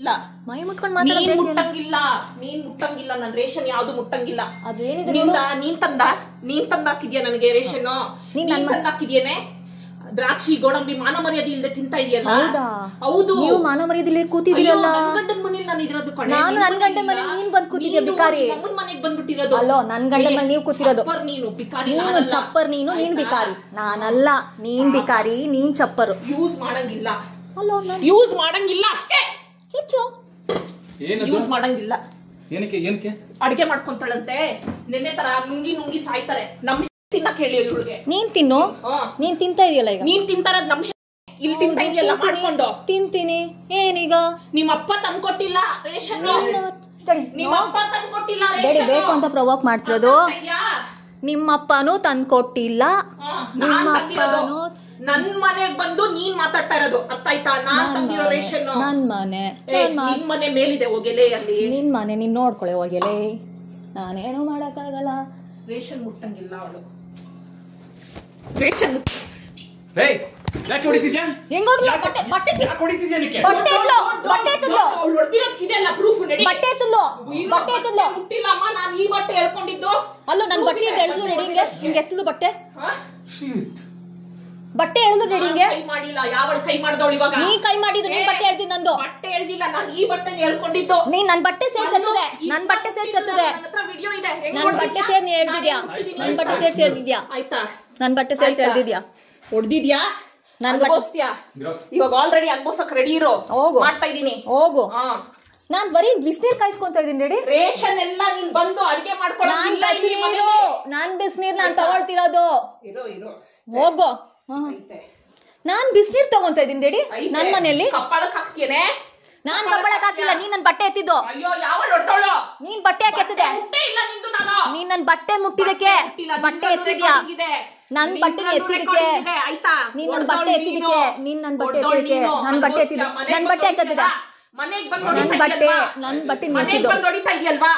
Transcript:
ಇಲ್ಲ ಮೈ ಮುಟ್ಕೊಂಡು ನೀನ್ ಮುಟ್ಟಂಗಿಲ್ಲ ನನ್ ರೇಷನ್ ಯಾವ್ದು ಮುಟ್ಟಂಗಿಲ್ಲ. ಅದೇನಿದೆ ನೀನ್ ತಂದಾಕಿದ್ಯಾ ನನಗೆ ರೇಷನ್? ನೀನ್ ತಂದಾಕಿದ್ಯೇನೆ? ದ್ರಾಕ್ಷಿ ಗೋಡಂಬಿ ಮಾನ ಮರ್ಯಾದೆ ಇಲ್ಲದೆ ತಿಂತಾ ಇದೆಯಲ್ಲ. ಹೌದು, ನೀವು ಮಾನ ಮರ್ಯಾದೆ ಕೂತಿದ್ದೀರಲ್ಲ. ನನ್ ಗಂಡನ ಮನೇಲಿ ನಾನು ಇರೋದು ಕಣೆ. ನಾನು ನನ್ ಗಂಡನ ಮನೇಲಿ ನೀನ್ ಬಂದ್ ಕೂತಿದ್ಯಾ ಬಿಕಾರಿ. ನಮ್ಮನ್ ಮನೆಗ್ ಬಂದ್ಬಿಟ್ಟಿರೋದು. ಅಲ್ಲೋ ನನ್ ಗಂಡನ ಮನೇಲಿ ನೀವು ಕೂತಿರೋದು. ನೀನು ಬಿಕಾರಿ, ನೀನು ಚಪ್ಪರ್. ನೀನ್ ಬಿಕಾರಿ, ನಾನಲ್ಲ. ನೀನ್ ಬಿಕಾರಿ, ನೀನ್ ಚಪ್ಪರು. ಯೂಸ್ ಮಾಡಂಗಿಲ್ಲ. ಅಲ್ಲೋ ಯೂಸ್ ಮಾಡಂಗಿಲ್ಲ ಅಷ್ಟೇ. ಏನದು? ಯೂಸ್ ಮಾಡಂಗಿಲ್ಲ. ಏನಕ್ಕೆ ಅಡಿಗೆ ಮಾಡ್ಕೊಂತಾಳಂತೆ. ನೆನ್ನೆ ತರ ನುಂಗಿ ಸಾಯ್ತಾರೆ. ನಮ್ ತಿನ್ನಕ್ ಹೇಳಿ ಇವಳಿಗೆ. ನೀನ್ ತಿನ್ನು. ನೀನ್ ತಿಂತಾ ಇದೆಯಲ್ಲ ಈಗ. ನೀನ್ ತಿಂತಾರದ್ ನಮ್ ಇಲ್ಲಿ ತಿಂತಾ ಇದೆಯಲ್ಲ ಮಾಡ್ಕೊಂಡು. ತಿಂತೀನಿ. ಏನೀಗ? ನಿಮ್ಮಪ್ಪ ತಂದ್ಕೊಟ್ಟಿಲ್ಲ ರೇಷನ್. ನಿಮ್ಮಪ್ಪ ತಂದ್ಕೊಟ್ಟಿಲ್ಲ ರೇಷನ್. ಬೇಕು ಅಂತ ಪ್ರವೋಕ್ ಮಾಡ್ತಿರೋದು. ನಿಮ್ಮಪ್ಪನೂ ತಂದ್ಕೊಟ್ಟಿಲ್ಲ. ನಿಮ್ಮಪ್ಪನೂ ನನ್ ಮನೆಗ್ ಬಂದು ನೀನ್ ಮಾತಾಡ್ತಾ ಇರೋದು ಅರ್ಥ ಆಯ್ತಾ? ನಾನ್ ತಂದಿರೋ ರೇಷನ್ ನನ್ ಮನೆ. ನಿನ್ ಮನೆ ಮೇಲಿದೆ ಹೋಗೆಲೆ ಅಲ್ಲಿ. ನಿನ್ ಮನೆ ನೀನ್ ನೋಡ್ಕೊಳ್ಳೆ ಹೋಗೆಲೆ. ನಾನೇನು ಮಾಡಕ್ಕಾಗಲ್ಲ. ರೇಷನ್ ಮುಟ್ಟಂಗಿಲ್ಲ ಅವಳು. ರೇಷನ್ ಯಾಕೆ ಹೊಡಿತಿದ್ಯಾ? ಹೆಂಗೋಗ್ಲ ಬಟ್ಟೆ ಬಟ್ಟೆ ಯಾಕೆ ಹೊಡಿತಿದ್ಯಾ? ಬಟ್ಟೆ ಎತ್ತಲು ಬಟ್ಟೆ ಎತ್ತಲು ಅವಳು ಹೊಡೆದಿರೋದಕ್ಕಿದೆಲ್ಲ ಪ್ರೂಫ್ ನಡಿ. ಬಟ್ಟೆ ಎತ್ತಲು ಬಟ್ಟೆ ಎತ್ತಲು ಮುಟ್ಟಿಲ್ಲಮ್ಮ. ನಾನು ಈ ಬಟ್ಟೆ ಹೇಳ್ಕೊಂಡಿದ್ದು. ಅಲ್ಲೋ ನನ್ ಬಟ್ಟೆ ಎಳ್ದು ರೆಡಿ. ಹಿಂಗೆ ಎತ್ತಲು ಬಟ್ಟೆ ಬಟ್ಟೆ ಎಳ್ದು ರೆಡಿ. ಹಿಂಗೆ ಕೈ ಮಾಡಿಲ್ಲ. ಯಾವಳು ಕೈ ಮಾಡ್ದವಳು ಇವಾಗ? ನೀ ಕೈ ಮಾಡಿದ್ದು. ನೀನ್ ಬಟ್ಟೆ ಎಳ್ದಿ. ನಂದು ಬಟ್ಟೆ ಎಳ್ದಿಲ್ಲ. ನಾನು ಈ ಬಟ್ಟೆ ಹೇಳ್ಕೊಂಡಿದ್ದು. ನೀನ್ ನನ್ ಬಟ್ಟೆ ಸೇರ್ಸತ್ತದೆ. ನನ್ ಬಟ್ಟೆ ಸೇರ್ಸತ್ತದೆ. ವಿಡಿಯೋ ಇದೆ. ನನ್ ಬಟ್ಟೆ ಸೇರ್ ನೀ ಎಳ್ದಿದ್ಯಾ? ನನ್ ಬಟ್ಟೆ ಸೇರ್ಸಿ ಎಳ್ದಿದ್ಯಾ? ಆಯ್ತಾ? ನನ್ ಬಟ್ಟೆ ಸೇರ್ಸಿ ಎಳ್ದಿದ್ಯಾ? ಹೊಡ್ದಿದ್ಯಾ? ನನ್ ಅನ್ಭವಿಸ್ತೀಯಾ? ಇವಾಗ ಆಲ್ರೆಡಿ ಅನ್ಭವಿಸಕ್ ರೆಡಿ ಇರೋ. ಹೋಗು. ಮಾಡ್ತಾ ಇದೀನಿ. ಹೋಗು. ನಾನ್ ಬರೀ ಬಿಸಿನೀರ್ ಕಾಯಿಸ್ಕೊಂತ ಇದೀನಿ ರೆಡಿ. ರೇಷನ್ ಎಲ್ಲ ನೀನ್ ಬಂದು ಅಡಿಗೆ ಮಾಡ್ಕೊಳ್ಳೋದಿಲ್ಲ. ನಾನ್ ಬಿಸಿನೀರ್ ನಾನ್ ತಗೊಳ್ತಿರೋದು. ಇರೋ ಹೋಗು. ನಾನ್ ಬಿಸಿನೀರ್ ತಗೊಂತ ಇದೀನಿ ರೆಡಿ. ನನ್ ಮನೆಯಲ್ಲಿ ಕಪ್ಪಳಕ್ ಹಾಕ್ತೇನೆ. ನಾನ್ ಕಪ್ಪಳಕ್ ಹಾಕಿಲ್ಲ. ನೀನ್ ನನ್ ಬಟ್ಟೆ ಎತ್ತಿದ್ದು. ಅಯ್ಯೋ ಯಾವಳು ಹೊಡ್ತಾವಳು? ನೀನ್ ಬಟ್ಟೆ ಯಾಕೆ ಎತ್ತಿದೆ? ನೀನ್ ನನ್ ಬಟ್ಟೆ ಮುಟ್ಟಿದಕ್ಕೆ ಬಟ್ಟೆ ಎತ್ತಿದ್ಯಾ? ನನ್ ಬಟ್ಟೆ ಎತ್ತಿದಕ್ಕೆ. ನೀನ್ ನನ್ ಬಟ್ಟೆ ಎತ್ತಿದಕ್ಕೆ. ನೀನ್ ನನ್ ಬಟ್ಟೆ ಎತ್ತಿದಕ್ಕೆ. ನನ್ ಬಟ್ಟೆ ಎತ್ತಿದ. ನನ್ ಬಟ್ಟೆ ಯಾಕೆ ಎತ್ತಿದೆ? ಮನೆಗ್ ಬಂದು ನನ್ ಬಟ್ಟೆ ನೀನ್ ಎತ್ತಿದ್ದು. ಹೊಡಿತಾ ಇದೆಯಲ್ವಾ?